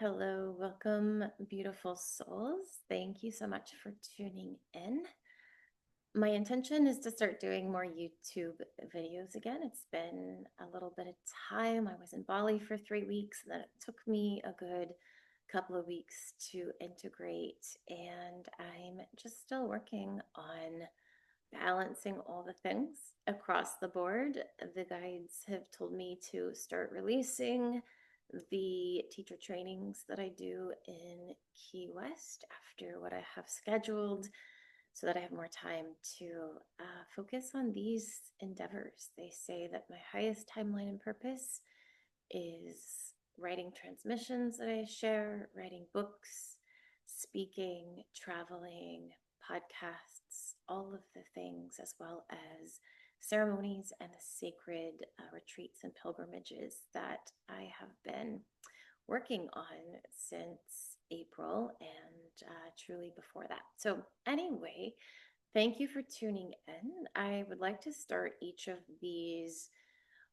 Hello, welcome, beautiful souls. Thank you so much for tuning in. My intention is to start doing more YouTube videos again. It's been a little bit of time. I was in Bali for 3 weeks, and then it took me a good couple of weeks to integrate, and I'm just still working on balancing all the things across the board. The guides have told me to start releasing the teacher trainings that I do in Key West after what I have scheduled so that I have more time to focus on these endeavors. They say that my highest timeline and purpose is writing transmissions that I share, writing books, speaking, traveling, podcasts, all of the things, as well as ceremonies and the sacred retreats and pilgrimages that I have been working on since April and truly before that. So, anyway, thank you for tuning in. I would like to start each of these.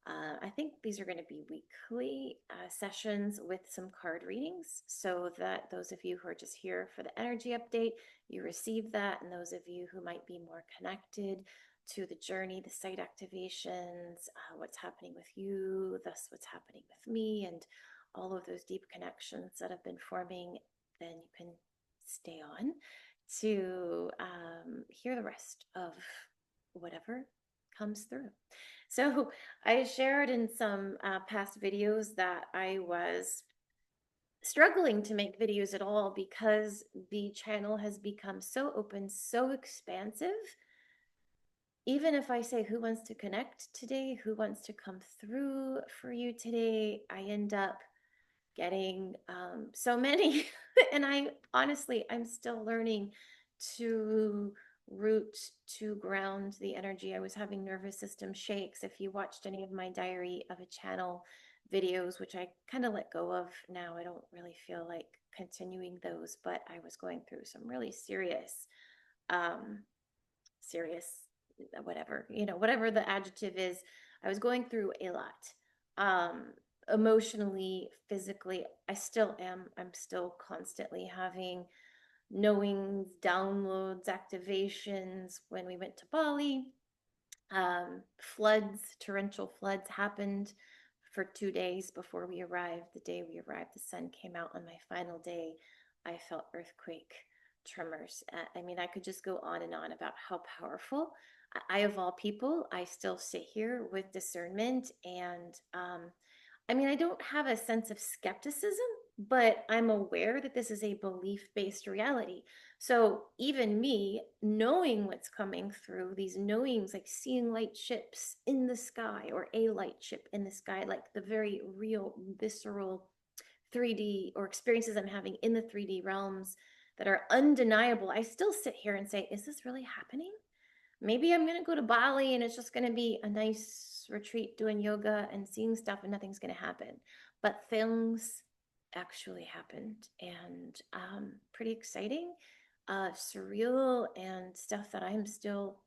I think these are going to be weekly sessions with some card readings so that those of you who are just here for the energy update, you receive that. And those of you who might be more connected to the journey, the site activations, what's happening with you, thus what's happening with me, and all of those deep connections that have been forming, then you can stay on to hear the rest of whatever comes through. So I shared in some past videos that I was struggling to make videos at all because the channel has become so open, so expansive. Even if I say who wants to connect today, who wants to come through for you today, I end up getting so many. And I'm still learning to root, to ground the energy. I was having nervous system shakes. If you watched any of my diary of a channel videos, which I kind of let go of now, I don't really feel like continuing those, but I was going through some really um, serious, whatever, whatever the adjective is, I was going through a lot. Emotionally, physically, I still am. I'm still constantly having knowings, downloads, activations. When we went to Bali, floods, torrential floods happened for 2 days before we arrived. The day we arrived, the sun came out. On my final day, I felt earthquake tremors. I mean, I could just go on and on about how powerful of all people, I still sit here with discernment. And I mean, I don't have a sense of skepticism, but I'm aware that this is a belief-based reality. So even me knowing what's coming through, these knowings, like seeing light ships in the sky or a light ship in the sky, like the very real, visceral 3D or experiences I'm having in the 3D realms that are undeniable, I still sit here and say, is this really happening? Maybe I'm going to go to Bali and it's just going to be a nice retreat doing yoga and seeing stuff and nothing's going to happen. But things actually happened, and pretty exciting, surreal, and stuff that I'm still,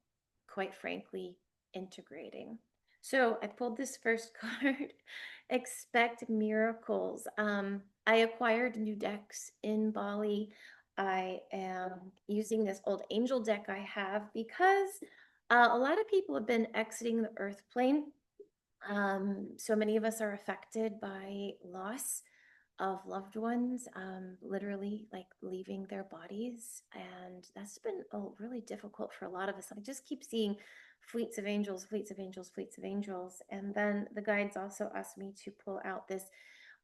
quite frankly, integrating. So I pulled this first card. Expect miracles. I acquired new decks in Bali. I am using this old angel deck I have because a lot of people have been exiting the earth plane. So many of us are affected by loss of loved ones, literally like leaving their bodies. And that's been really difficult for a lot of us. I just keep seeing fleets of angels, fleets of angels, fleets of angels. And then the guides also asked me to pull out this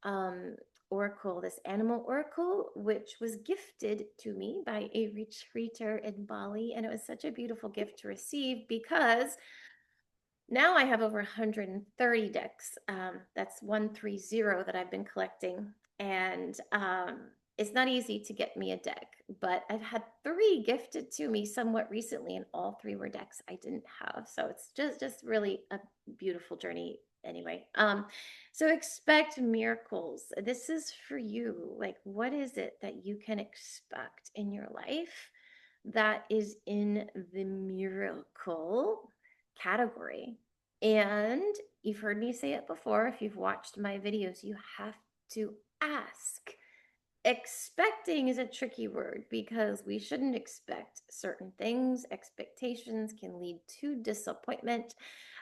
um, oracle, this animal oracle, which was gifted to me by a retreater in Bali. And it was such a beautiful gift to receive because now I have over 130 decks. That's 130 that I've been collecting. And it's not easy to get me a deck, but I've had three gifted to me somewhat recently, and all three were decks I didn't have. So it's just really a beautiful journey anyway. So expect miracles. This is for you. Like, what is it that you can expect in your life that is in the miracle category? And you've heard me say it before. If you've watched my videos, you have to ask. expecting is a tricky word because we shouldn't expect certain things. Expectations can lead to disappointment.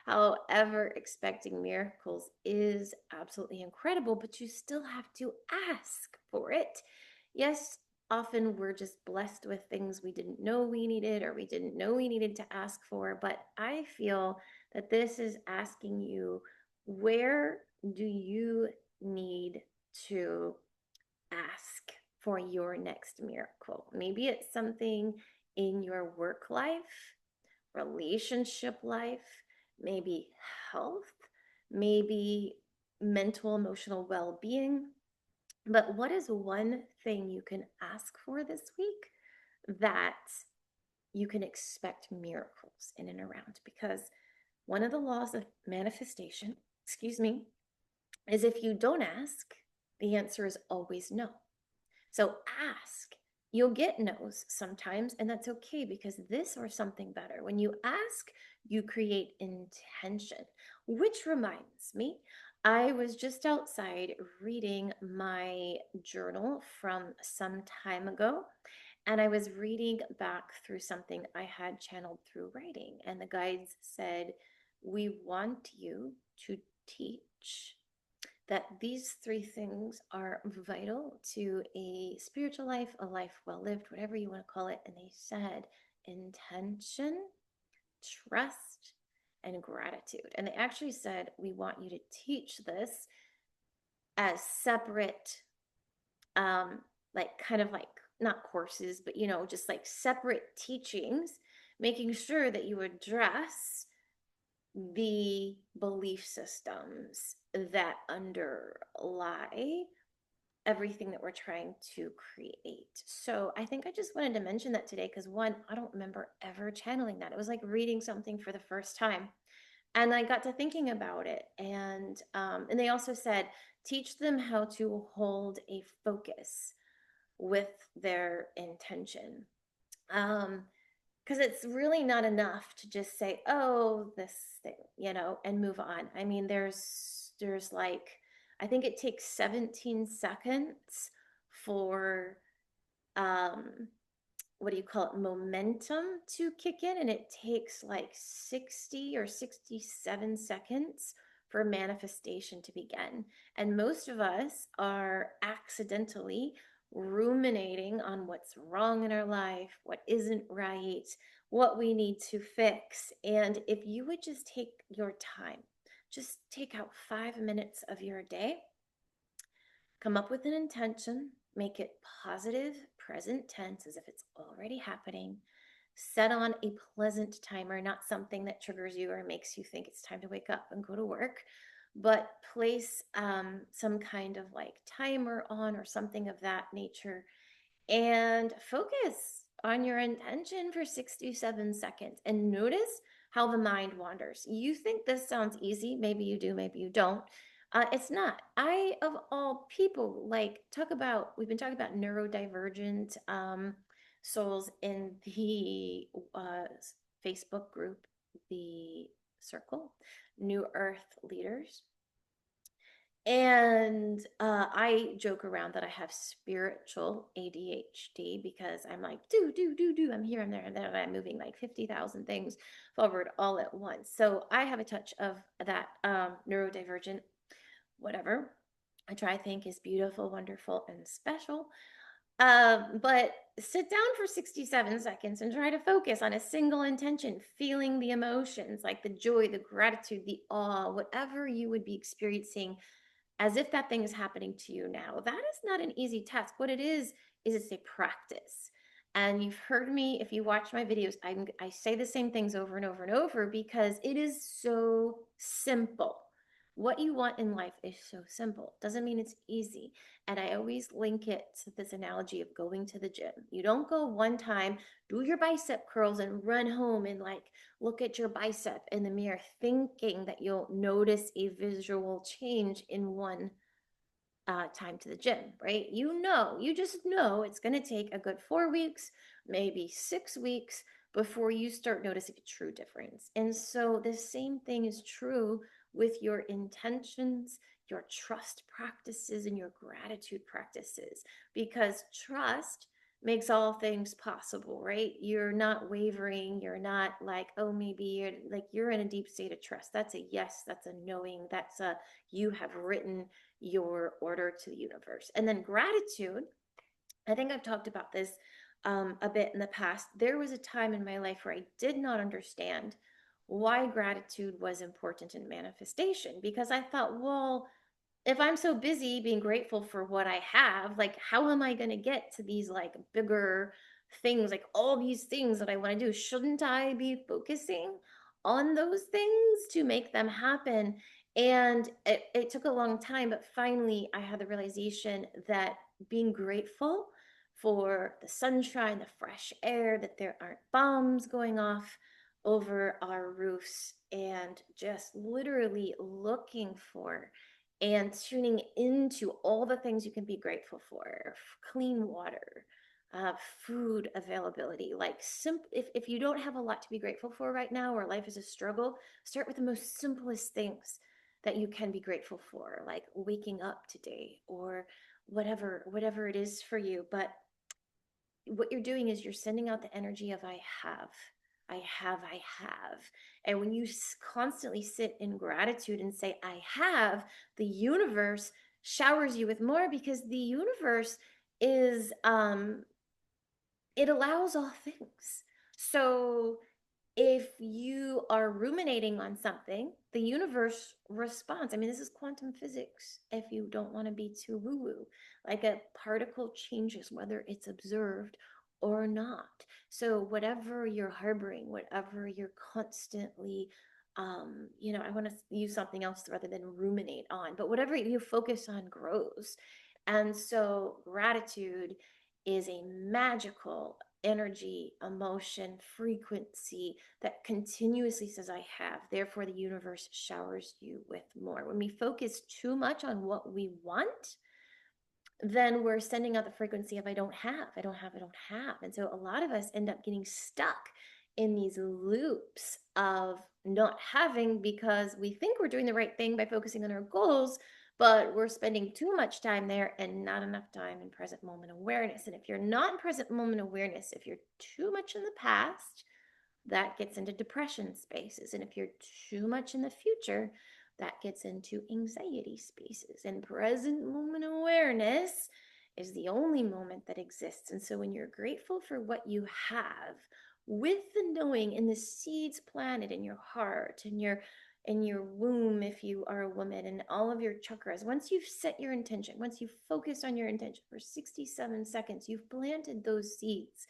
However, expecting miracles is absolutely incredible, but you still have to ask for it. Yes, often we're just blessed with things we didn't know we needed or we didn't know we needed to ask for, but I feel that this is asking you, where do you need to ask for your next miracle? Maybe it's something in your work life, relationship life, maybe health, maybe mental, emotional well being. But what is one thing you can ask for this week that you can expect miracles in and around? Because one of the laws of manifestation, excuse me, is if you don't ask, the answer is always no. So ask. You'll get no's sometimes, and that's okay because this or something better. When you ask, you create intention, which reminds me, I was just outside reading my journal from some time ago, and I was reading back through something I had channeled through writing, and the guides said, we want you to teach that these three things are vital to a spiritual life, a life well lived, whatever you want to call it. And they said intention, trust, and gratitude. And they actually said, we want you to teach this as separate, like kind of like not courses, but just like separate teachings, making sure that you address the belief systems that underlie everything that we're trying to create. So I think I just wanted to mention that today because one, I don't remember ever channeling that. It was like reading something for the first time. And I got to thinking about it. And they also said, teach them how to hold a focus with their intention. Because it's really not enough to just say, oh, this thing, and move on. I mean, there's like, I think it takes 17 seconds for what do you call it, momentum to kick in, and it takes like 60 or 67 seconds for manifestation to begin. And most of us are accidentally ruminating on what's wrong in our life, what isn't right, what we need to fix. And if you would just take your time, just take out 5 minutes of your day, come up with an intention, make it positive, present tense as if it's already happening. Set on a pleasant timer, not something that triggers you or makes you think it's time to wake up and go to work, but place some kind of like timer on or something of that nature and focus on your intention for 67 seconds and notice how the mind wanders. You think this sounds easy. Maybe you do, maybe you don't. It's not. I, of all people, like we've been talking about neurodivergent souls in the Facebook group, the Circle, New Earth Leaders. And I joke around that I have spiritual ADHD because I'm like, do. I'm here, I'm there, and then I'm moving like 50,000 things forward all at once. So I have a touch of that neurodivergent, whatever, which I think is beautiful, wonderful, and special. But sit down for 67 seconds and try to focus on a single intention, feeling the emotions like the joy, the gratitude, the awe, whatever you would be experiencing as if that thing is happening to you now. That is not an easy task. What it is it's a practice. And you've heard me, if you watch my videos, I say the same things over and over and over because it is so simple. What you want in life is so simple. Doesn't mean it's easy. And I always link it to this analogy of going to the gym. You don't go one time, do your bicep curls and run home and like look at your bicep in the mirror thinking that you'll notice a visual change in one time to the gym, right? You just know it's going to take a good 4 weeks, maybe 6 weeks before you start noticing a true difference. And so the same thing is true with your intentions, your trust practices and your gratitude practices, because trust makes all things possible, right? You're not wavering. You're not like, oh, maybe you're like, you're in a deep state of trust. That's a yes. That's a knowing. That's a, you have written your order to the universe. And then gratitude, I think I've talked about this a bit in the past. There was a time in my life where I did not understand why gratitude was important in manifestation, because I thought, well, if I'm so busy being grateful for what I have, like, how am I going to get to these like bigger things, like all these things that I want to do? Shouldn't I be focusing on those things to make them happen? And it took a long time, but finally I had the realization that being grateful for the sunshine, the fresh air, that there aren't bombs going off over our roofs, and just literally looking for and tuning into all the things you can be grateful for: clean water, food availability. Like, if you don't have a lot to be grateful for right now, or life is a struggle, start with the most simplest things that you can be grateful for, like waking up today, or whatever it is for you. But what you're doing is you're sending out the energy of I have, I have, I have. And when you constantly sit in gratitude and say, I have, the universe showers you with more, because the universe is, it allows all things. So if you are ruminating on something, the universe responds. I mean, this is quantum physics, if you don't want to be too woo woo. Like, a particle changes whether it's observed or not. So, whatever you're harboring, whatever you're constantly, I want to use something else rather than ruminate on, but whatever you focus on grows. And so, gratitude is a magical energy, emotion, frequency that continuously says, I have. Therefore, the universe showers you with more. When we focus too much on what we want, then we're sending out the frequency of I don't have, I don't have, I don't have. And so a lot of us end up getting stuck in these loops of not having, because we think we're doing the right thing by focusing on our goals, but we're spending too much time there and not enough time in present moment awareness. And if you're not in present moment awareness, if you're too much in the past, that gets into depression spaces. And if you're too much in the future, that gets into anxiety spaces. And present moment awareness is the only moment that exists. And so when you're grateful for what you have, with the knowing in the seeds planted in your heart, in your womb, if you are a woman, and all of your chakras, once you've set your intention, once you've focused on your intention for 67 seconds, you've planted those seeds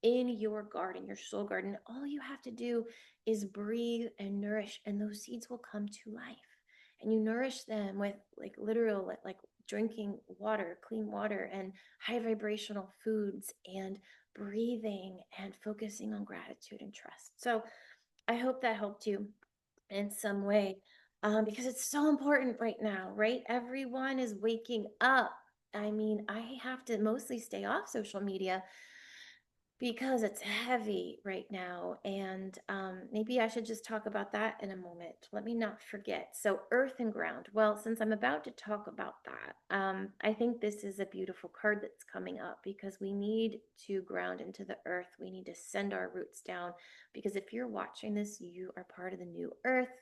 in your garden, your soul garden. All you have to do is breathe and nourish, and those seeds will come to life. And you nourish them with like literal, like drinking water, clean water, and high vibrational foods, and breathing and focusing on gratitude and trust. So I hope that helped you in some way, because it's so important right now, right? Everyone is waking up. I mean, I have to mostly stay off social media because it's heavy right now. And maybe I should just talk about that in a moment. Let me not forget. So, earth and ground. Well, since I'm about to talk about that, I think this is a beautiful card that's coming up, because we need to ground into the earth. We need to send our roots down, because if you're watching this, you are part of the new earth.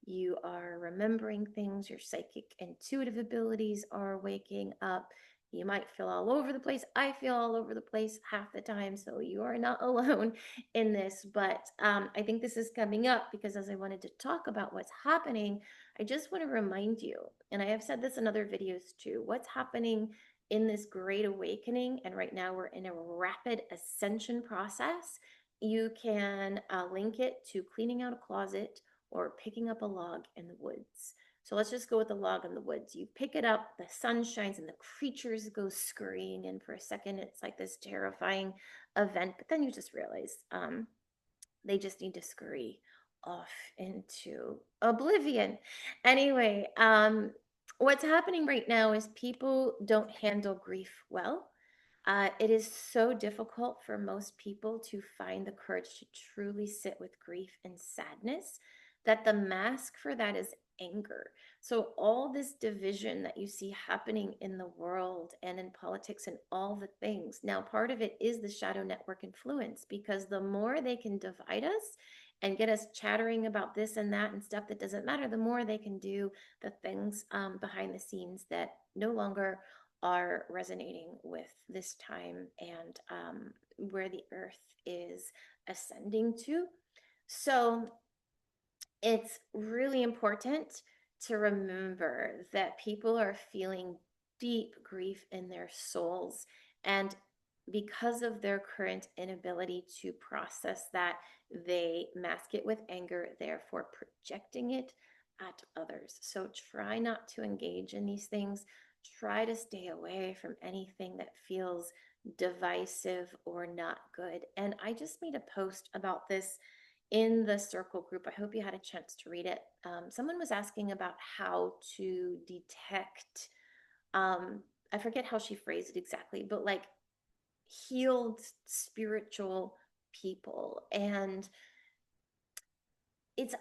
You are remembering things. Your psychic intuitive abilities are waking up. You might feel all over the place. I feel all over the place half the time. So you are not alone in this. But I think this is coming up because, as I wanted to talk about what's happening, I just want to remind you, and I have said this in other videos too, what's happening in this great awakening. And right now we're in a rapid ascension process. You can link it to cleaning out a closet or picking up a log in the woods. So let's just go with the log in the woods. You pick it up, the sun shines, and the creatures go scurrying. And for a second, it's like this terrifying event. But then you just realize they just need to scurry off into oblivion. Anyway, what's happening right now is people don't handle grief well. It is so difficult for most people to find the courage to truly sit with grief and sadness, that the mask for that is anger. So all this division that you see happening in the world and in politics and all the things, now part of it is the shadow network influence, because the more they can divide us and get us chattering about this and that and stuff that doesn't matter, the more they can do the things behind the scenes that no longer are resonating with this time and where the earth is ascending to. So it's really important to remember that people are feeling deep grief in their souls. And because of their current inability to process that, they mask it with anger, therefore projecting it at others. So try not to engage in these things. Try to stay away from anything that feels divisive or not good. And I just made a post about this in the circle group. I hope you had a chance to read it. Someone was asking about how to detect, I forget how she phrased it exactly, but like healed spiritual people. And it's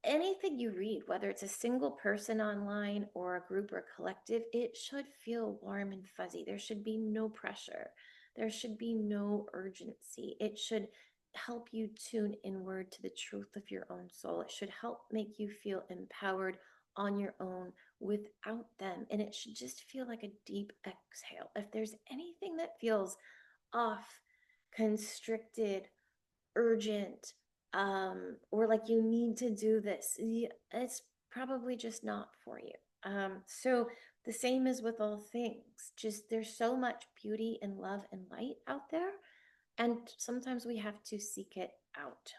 anything you read, whether it's a single person online or a group or a collective, it should feel warm and fuzzy. There should be no pressure. There should be no urgency. It should help you tune inward to the truth of your own soul. It should help make you feel empowered on your own without them. And it should just feel like a deep exhale. If there's anything that feels off, constricted, urgent, or like you need to do this, it's probably just not for you. So the same is with all things. Just there's so much beauty and love and light out there, and sometimes we have to seek it out.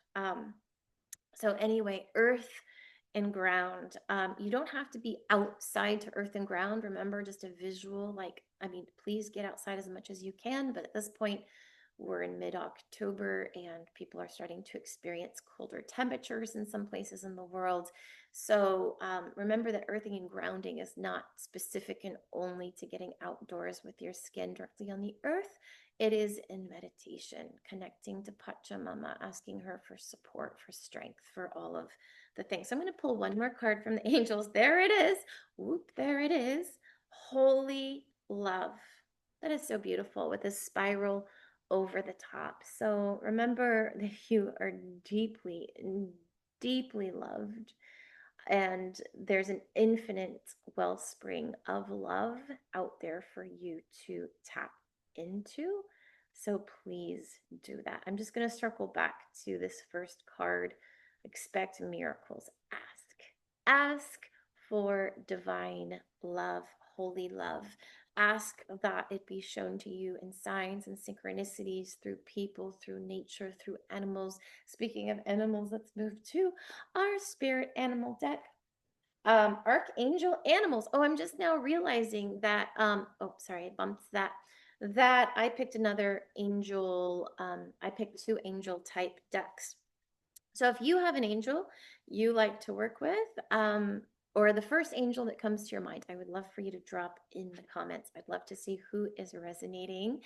So anyway, earth and ground. You don't have to be outside to earth and ground. Remember, just a visual, like, I mean, please get outside as much as you can. But at this point, we're in mid-October and people are starting to experience colder temperatures in some places in the world. So remember that earthing and grounding is not specific and only to getting outdoors with your skin directly on the earth. It is in meditation, connecting to Pachamama, asking her for support, for strength, for all of the things. So I'm going to pull one more card from the angels. There it is. Whoop, there it is. Holy love. That is so beautiful with a spiral over the top. So remember that you are deeply, deeply loved. And there's an infinite wellspring of love out there for you to tap into. So please do that. I'm just going to circle back to this first card. Expect miracles. Ask for divine love, holy love. Ask that it be shown to you in signs and synchronicities through people, through nature, through animals. Speaking of animals, let's move to our spirit animal deck. Archangel animals. Oh, I'm just now realizing that, oh, sorry, I bumped that I picked another angel. I picked two angel type decks. So if you have an angel you like to work with, or the first angel that comes to your mind, I would love for you to drop in the comments. I'd love to see who is resonating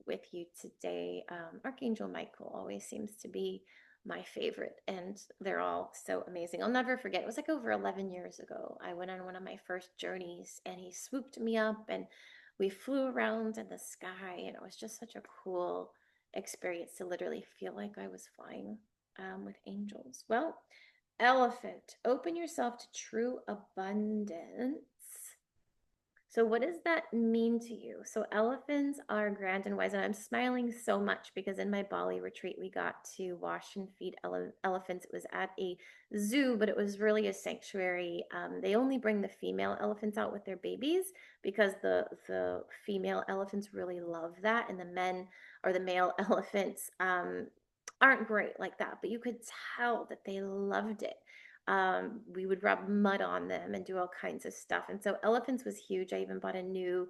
with you today. Archangel Michael always seems to be my favorite, and they're all so amazing. I'll never forget, it was like over 11 years ago. I went on one of my first journeys and he swooped me up and we flew around in the sky, and it was just such a cool experience to literally feel like I was flying with angels. Well, elephant, open yourself to true abundance. So what does that mean to you? So elephants are grand and wise, and I'm smiling so much because in my Bali retreat, we got to wash and feed elephants. It was at a zoo, but it was really a sanctuary. They only bring the female elephants out with their babies because the female elephants really love that, and the men or the male elephants aren't great like that. But you could tell that they loved it. We would rub mud on them and do all kinds of stuff. And so elephants was huge. I even bought a new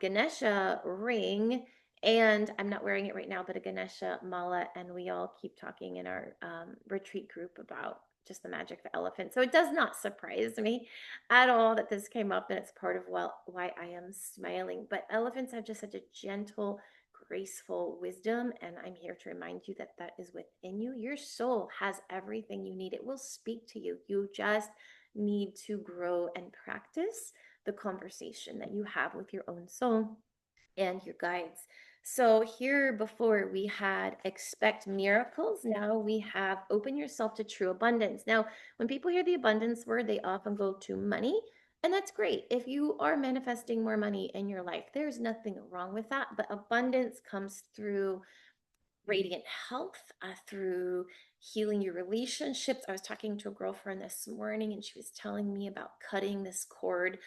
Ganesha ring, and I'm not wearing it right now, but a Ganesha mala. And we all keep talking in our retreat group about just the magic of elephants. So it does not surprise me at all that this came up, and it's part of why I am smiling. But elephants have just such a gentle, graceful wisdom, and I'm here to remind you that that is within you. Your soul has everything you need. It will speak to you. You just need to grow and practice the conversation that you have with your own soul and your guides. So here before we had expect miracles. Now we have open yourself to true abundance. Now, when people hear the abundance word, they often go to money. And that's great. If you are manifesting more money in your life, there's nothing wrong with that. But abundance comes through radiant health, through healing your relationships. I was talking to a girlfriend this morning and she was telling me about cutting this cord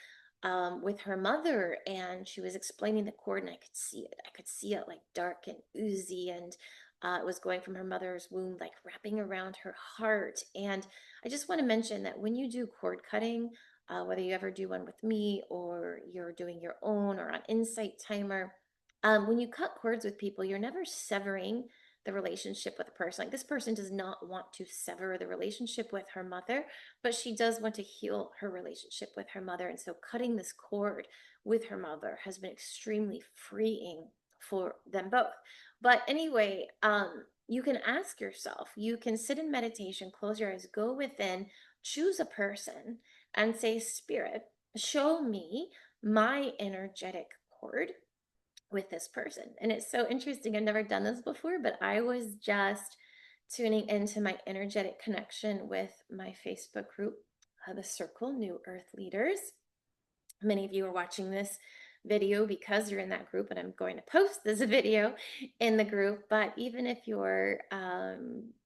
with her mother, and she was explaining the cord, and I could see it. I could see it like dark and oozy, and it was going from her mother's womb, like wrapping around her heart. And I just want to mention that when you do cord cutting, whether you ever do one with me or you're doing your own or on Insight Timer, when you cut cords with people, you're never severing the relationship with a person. Like, this person does not want to sever the relationship with her mother, but she does want to heal her relationship with her mother. And so cutting this cord with her mother has been extremely freeing for them both. But anyway, you can ask yourself, you can sit in meditation, close your eyes, go within, choose a person, and say, Spirit, show me my energetic cord with this person. And it's so interesting. I've never done this before, but I was just tuning into my energetic connection with my Facebook group, the Circle New Earth Leaders. Many of you are watching this video because you're in that group, and I'm going to post this video in the group. But even if you're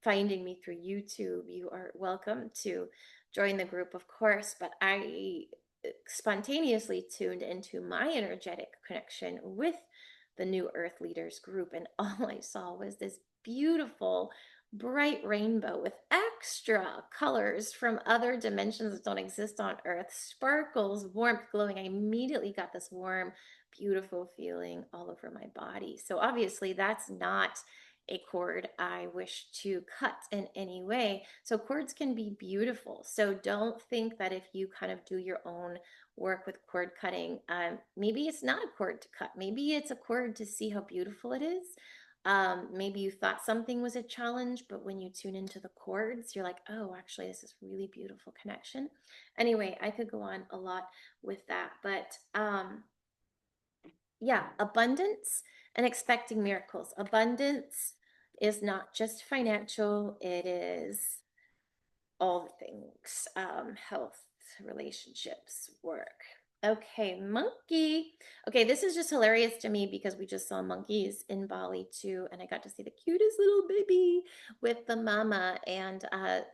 finding me through YouTube, you are welcome to join the group, of course. But I spontaneously tuned into my energetic connection with the New Earth Leaders group, and all I saw was this beautiful bright rainbow with extra colors from other dimensions that don't exist on Earth, sparkles, warmth, glowing. I immediately got this warm, beautiful feeling all over my body. So obviously that's not a cord I wish to cut in any way. So cords can be beautiful. So don't think that if you kind of do your own work with cord cutting, maybe it's not a cord to cut. Maybe it's a cord to see how beautiful it is. Maybe you thought something was a challenge, but when you tune into the chords, you're like, oh, actually, this is really beautiful connection. Anyway, I could go on a lot with that, but yeah, abundance and expecting miracles. Abundance is not just financial, it is all the things, health, relationships, work. Okay, monkey. Okay, this is just hilarious to me because we just saw monkeys in Bali too, and I got to see the cutest little baby with the mama, and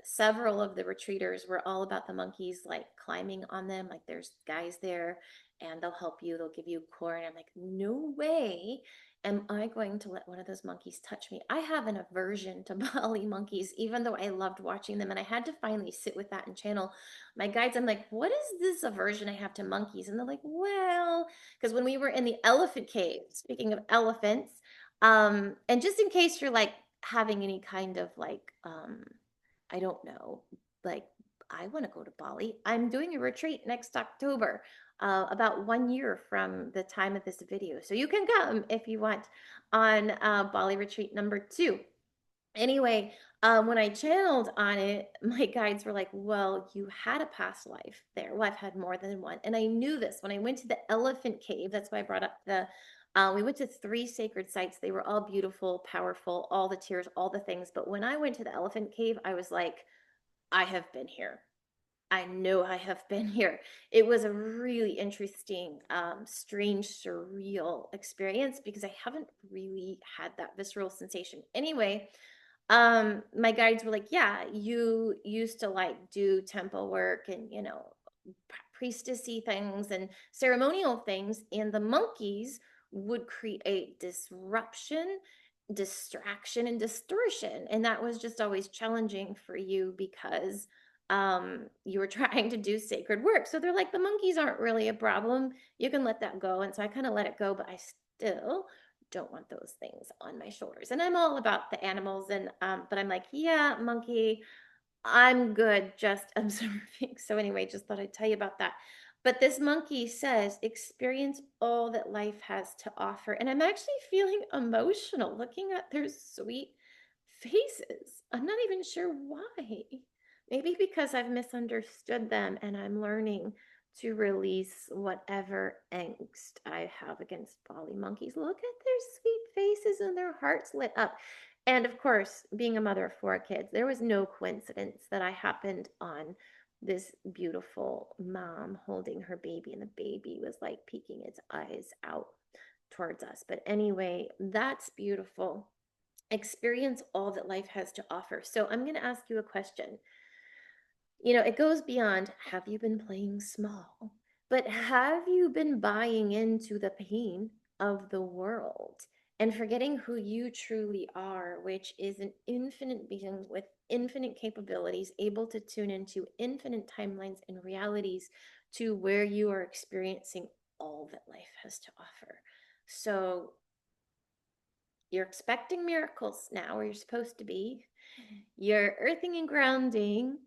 several of the retreaters were all about the monkeys, like climbing on them. Like, there's guys there and they'll help you, they'll give you corn. I'm like, no way am I going to let one of those monkeys touch me. I have an aversion to Bali monkeys, even though I loved watching them. And I had to finally sit with that and channel my guides. I'm like, what is this aversion I have to monkeys? And they're like, well, because when we were in the elephant cave, speaking of elephants, and just in case you're like having any kind of like, I don't know, like, I want to go to Bali. I'm doing a retreat next October, about 1 year from the time of this video. So you can come if you want on Bali retreat number 2. Anyway, when I channeled on it, my guides were like, well, you had a past life there. Well, I've had more than one. And I knew this when I went to the elephant cave. That's why I brought up we went to 3 sacred sites. They were all beautiful, powerful, all the tears, all the things. But when I went to the elephant cave, I was like, I have been here. I know I have been here. It was a really interesting, strange, surreal experience because I haven't really had that visceral sensation. Anyway, my guides were like, yeah, you used to like do temple work and, priestessy things and ceremonial things, and the monkeys would create disruption, distraction, and distortion. And that was just always challenging for you because you were trying to do sacred work. So they're like, the monkeys aren't really a problem. You can let that go. And so I kind of let it go, but I still don't want those things on my shoulders. And I'm all about the animals, and but I'm like, yeah, monkey, I'm good just observing. So anyway, just thought I'd tell you about that. But this monkey says, experience all that life has to offer. And I'm actually feeling emotional looking at their sweet faces. I'm not even sure why. Maybe because I've misunderstood them and I'm learning to release whatever angst I have against Bali monkeys. Look at their sweet faces and their hearts lit up. And of course, being a mother of four kids, there was no coincidence that I happened on this beautiful mom holding her baby, and the baby was like peeking its eyes out towards us. But anyway, that's beautiful. Experience all that life has to offer. So I'm going to ask you a question. You know, it goes beyond have you been playing small, but have you been buying into the pain of the world and forgetting who you truly are, which is an infinite being with infinite capabilities, able to tune into infinite timelines and realities to where you are experiencing all that life has to offer. So you're expecting miracles now, or you're supposed to be. You're earthing and grounding.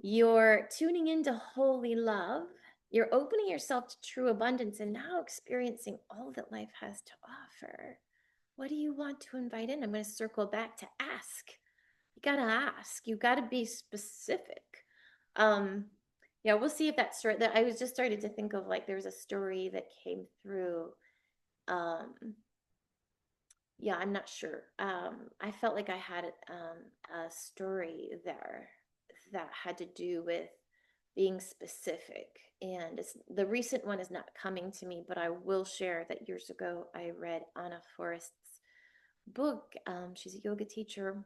You're tuning into holy love. You're opening yourself to true abundance and now experiencing all that life has to offer. What do you want to invite in? I'm going to circle back to ask. You got to ask. You got to be specific. Yeah, we'll see if that story that I was just started to think of, like there was a story that came through. Um, yeah, I'm not sure. I felt like I had a story there that had to do with being specific. And the recent one is not coming to me, but I will share that years ago I read Anna Forrest's book. She's a yoga teacher,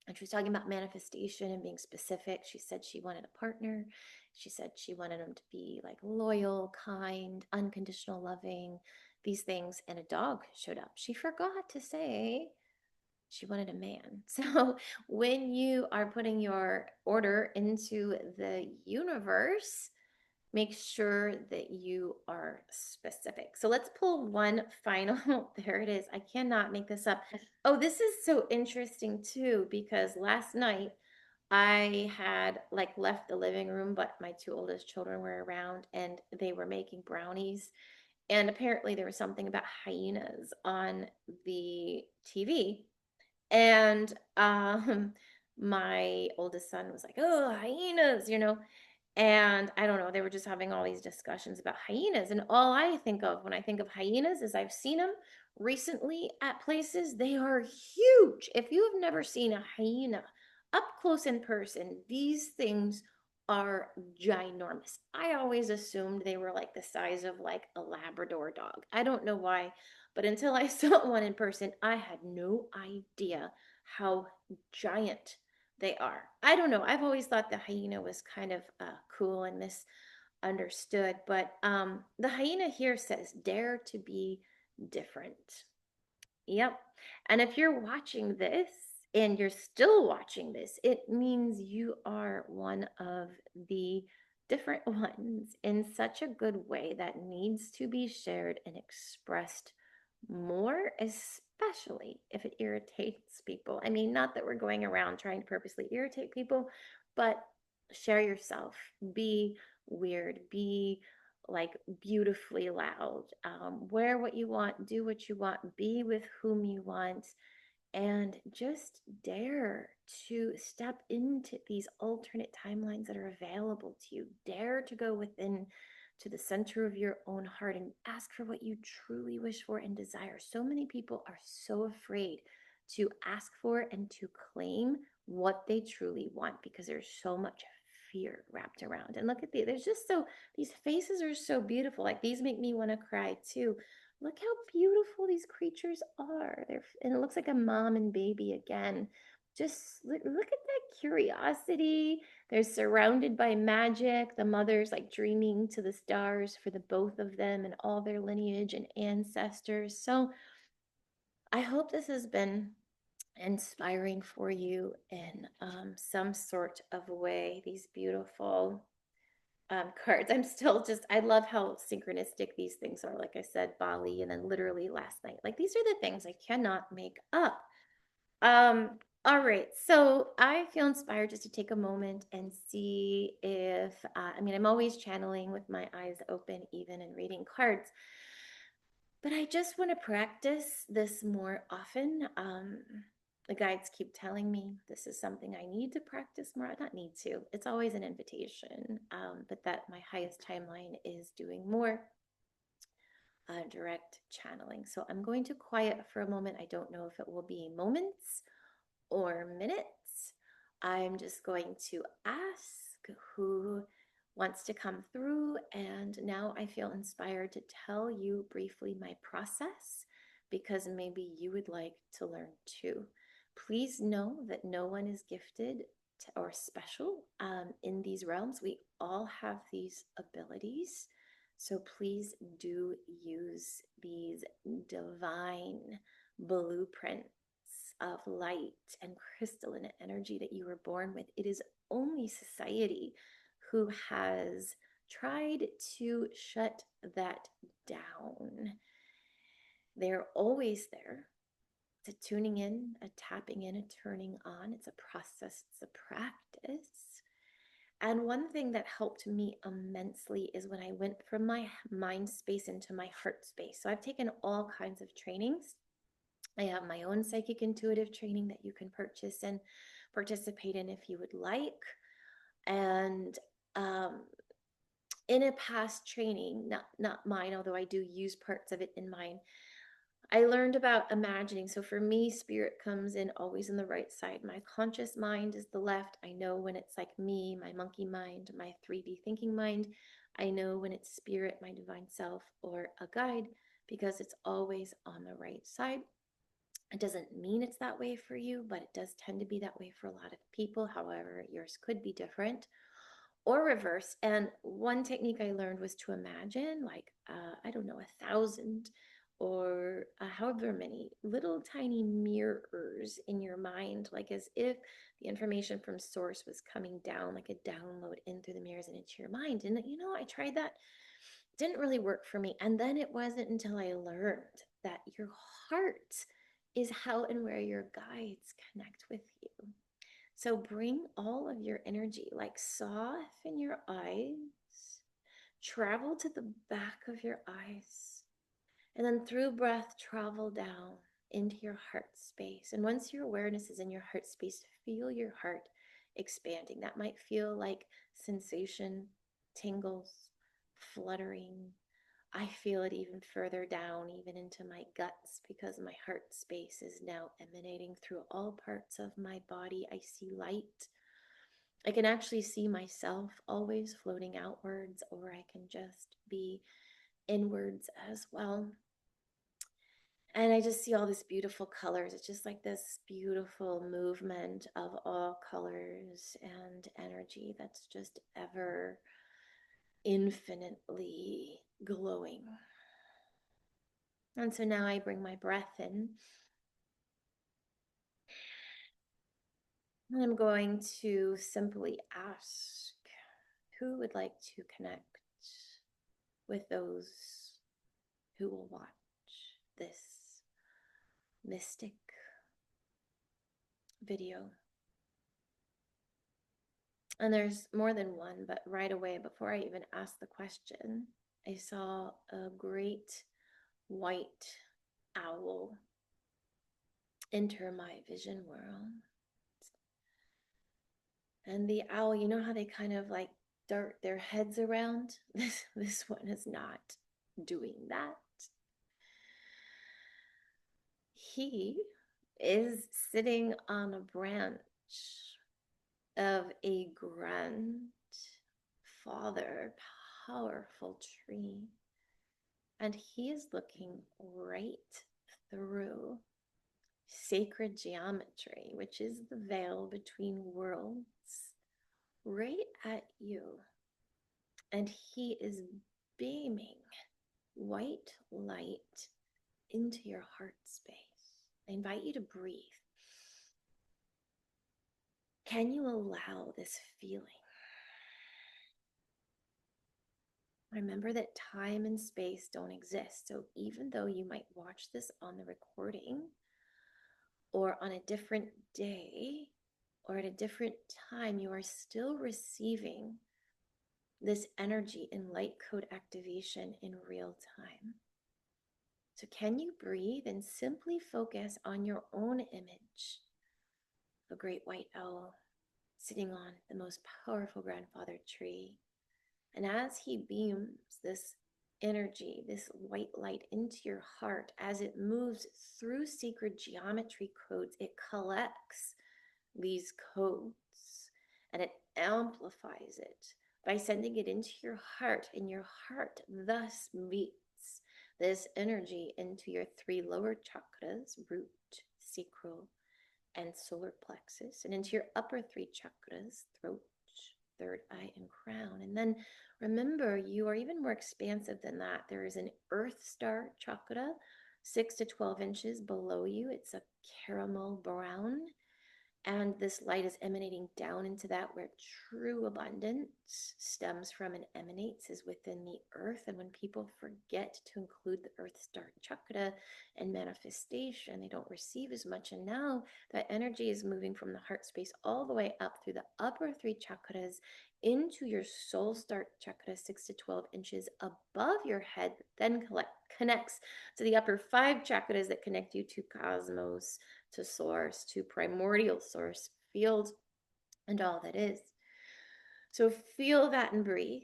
and she was talking about manifestation and being specific. She said she wanted a partner. She said she wanted him to be like loyal, kind, unconditional, loving, these things. And a dog showed up. She forgot to say she wanted a man. So when you are putting your order into the universe, make sure that you are specific. So let's pull one final. There it is. I cannot make this up. Oh, this is so interesting too, because last night I had like left the living room, but my two oldest children were around and they were making brownies. And apparently there was something about hyenas on the TV. And my oldest son was like, "Oh, hyenas," you know. And I don't know, they were just having all these discussions about hyenas. And all I think of when I think of hyenas is I've seen them recently at places. They are huge. If you have never seen a hyena up close in person, these things are ginormous. I always assumed they were like the size of like a Labrador dog. I don't know why, but until I saw one in person, I had no idea how giant they are. I don't know. I've always thought the hyena was kind of cool and misunderstood, but the hyena here says, dare to be different. Yep. And if you're watching this and you're still watching this, it means you are one of the different ones in such a good way that needs to be shared and expressed more, especially if it irritates people. I mean, not that we're going around trying to purposely irritate people, but share yourself, be weird, be like beautifully loud, wear what you want, do what you want, be with whom you want, and just dare to step into these alternate timelines that are available to you. Dare to go within to the center of your own heart and ask for what you truly wish for and desire. So many people are so afraid to ask for and to claim what they truly want because there's so much fear wrapped around. And look at there's just so, these faces are so beautiful. Like these make me want to cry too. Look how beautiful these creatures are. And it looks like a mom and baby again. Just look at that curiosity. They're surrounded by magic. The mother's like dreaming to the stars for the both of them and all their lineage and ancestors. So I hope this has been inspiring for you in some sort of way. These beautiful cards. I'm still just, I love how synchronistic these things are. Like I said, Bali, and then literally last night. Like these are the things I cannot make up. Um, all right, so I feel inspired just to take a moment and see if, I mean, I'm always channeling with my eyes open, even in reading cards, but I just want to practice this more often. The guides keep telling me this is something I need to practice more. I don't need to. It's always an invitation, but that my highest timeline is doing more direct channeling. So I'm going to quiet for a moment. I don't know if it will be moments or minutes. I'm just going to ask who wants to come through. And now I feel inspired to tell you briefly my process because maybe you would like to learn too. Please know that no one is gifted or special in these realms. We all have these abilities. So please do use these divine blueprints of light and crystalline energy that you were born with. It is only society who has tried to shut that down. They're always there. It's a tuning in, a tapping in, a turning on. It's a process, it's a practice. And one thing that helped me immensely is when I went from my mind space into my heart space. So I've taken all kinds of trainings. I have my own psychic intuitive training that you can purchase and participate in if you would like. And in a past training, not mine, although I do use parts of it in mine, I learned about imagining. So for me, spirit comes in always in the right side. My conscious mind is the left. I know when it's like me, my monkey mind, my 3D thinking mind. I know when it's spirit, my divine self, or a guide, because it's always on the right side. It doesn't mean it's that way for you, but it does tend to be that way for a lot of people. However, yours could be different or reverse. And one technique I learned was to imagine like, I don't know, 1,000 or however many little tiny mirrors in your mind, like as if the information from source was coming down, like a download in through the mirrors and into your mind. And I tried that. It didn't really work for me. And then it wasn't until I learned that your heart is how and where your guides connect with you. So bring all of your energy, like soften your eyes, travel to the back of your eyes, and then through breath, travel down into your heart space. And once your awareness is in your heart space, feel your heart expanding. That might feel like sensation, tingles, fluttering. I feel it even further down, even into my guts, because my heart space is now emanating through all parts of my body. I see light. I can actually see myself always floating outwards, or I can just be inwards as well. And I just see all this beautiful colors. It's just like this beautiful movement of all colors and energy that's just ever infinitely glowing. And so now I bring my breath in. And I'm going to simply ask who would like to connect with those who will watch this mystic video. And there's more than one, but right away, before I even asked the question, I saw a great white owl enter my vision world. And the owl, you know how they kind of like dart their heads around? This one is not doing that. He is sitting on a branch of a grandfather, powerful tree. And he is looking right through sacred geometry, which is the veil between worlds, right at you. And he is beaming white light into your heart space. I invite you to breathe. Can you allow this feeling? Remember that time and space don't exist. So even though you might watch this on the recording or on a different day or at a different time, you are still receiving this energy in light code activation in real time. So can you breathe and simply focus on your own image a great white owl sitting on the most powerful grandfather tree. And as he beams this energy, this white light into your heart, as it moves through sacred geometry codes, it collects these codes and it amplifies it by sending it into your heart, and your heart thus meets this energy into your three lower chakras: root, sacral, and solar plexus, and into your upper three chakras: throat, third eye, and crown. And then remember, you are even more expansive than that. There is an earth star chakra 6 to 12 inches below you. It's a caramel brown, and this light is emanating down into that, where true abundance stems from and emanates, is within the earth. And when people forget to include the earth star chakra in manifestation, they don't receive as much. And now that energy is moving from the heart space all the way up through the upper three chakras into your soul star chakra 6 to 12 inches above your head, then connects to the upper five chakras that connect you to cosmos, to source, to primordial source, field, and all that is. So feel that and breathe.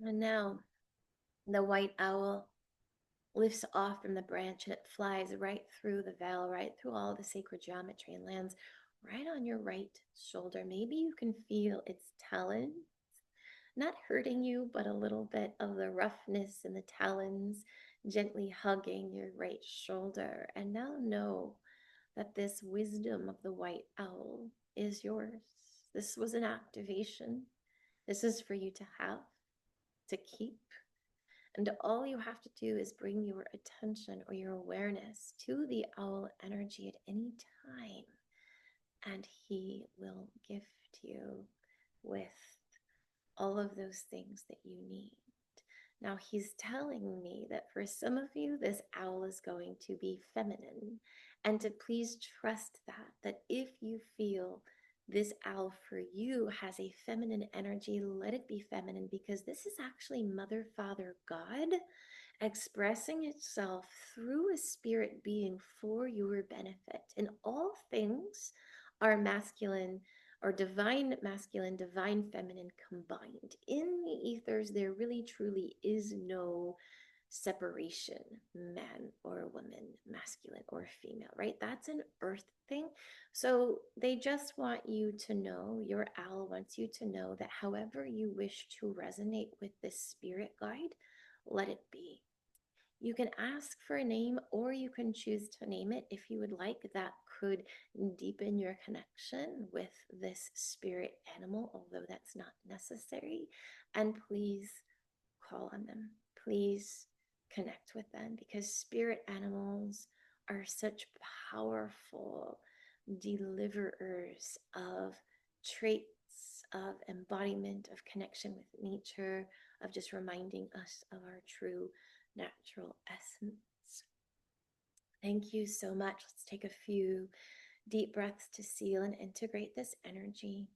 And now the white owl lifts off from the branch, and it flies right through the veil, right through all the sacred geometry, and lands right on your right shoulder. Maybe you can feel its talons, not hurting you, but a little bit of the roughness in the talons gently hugging your right shoulder. And now know that this wisdom of the white owl is yours. This was an activation. This is for you to have, to keep. And all you have to do is bring your attention or your awareness to the owl energy at any time, and he will gift you with all of those things that you need. Now, he's telling me that for some of you, this owl is going to be feminine, and to please trust that if you feel this owl for you has a feminine energy, let it be feminine, because this is actually Mother, Father, God expressing itself through a spirit being for your benefit. And all things are masculine, or divine masculine, divine feminine combined. In the ethers, there really truly is no separation, man or woman, masculine or female, right? That's an earth thing. So they just want you to know, your owl wants you to know, that however you wish to resonate with this spirit guide, let it be. You can ask for a name, or you can choose to name it if you would like. That could deepen your connection with this spirit animal, although that's not necessary. And please call on them. Please connect with them, because spirit animals are such powerful deliverers of traits, of embodiment, of connection with nature, of just reminding us of our true natural essence. Thank you so much. Let's take a few deep breaths to seal and integrate this energy.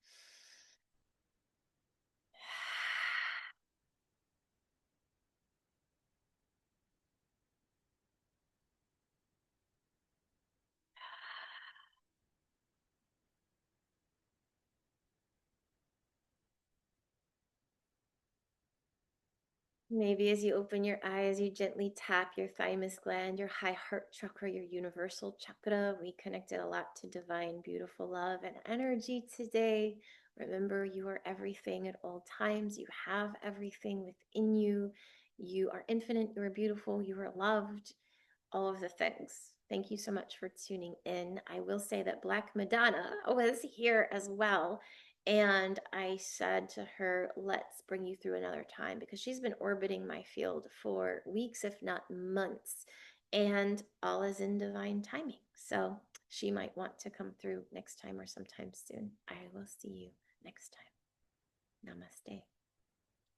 Maybe as you open your eyes, you gently tap your thymus gland, your high heart chakra, your universal chakra. We connected a lot to divine, beautiful love and energy today. Remember, you are everything at all times. You have everything within you. You are infinite. You are beautiful. You are loved. All of the things. Thank you so much for tuning in. I will say that Black Madonna was here as well And I said to her, let's bring you through another time, because she's been orbiting my field for weeks, if not months, and all is in divine timing. So she might want to come through next time or sometime soon. I will see you next time. Namaste.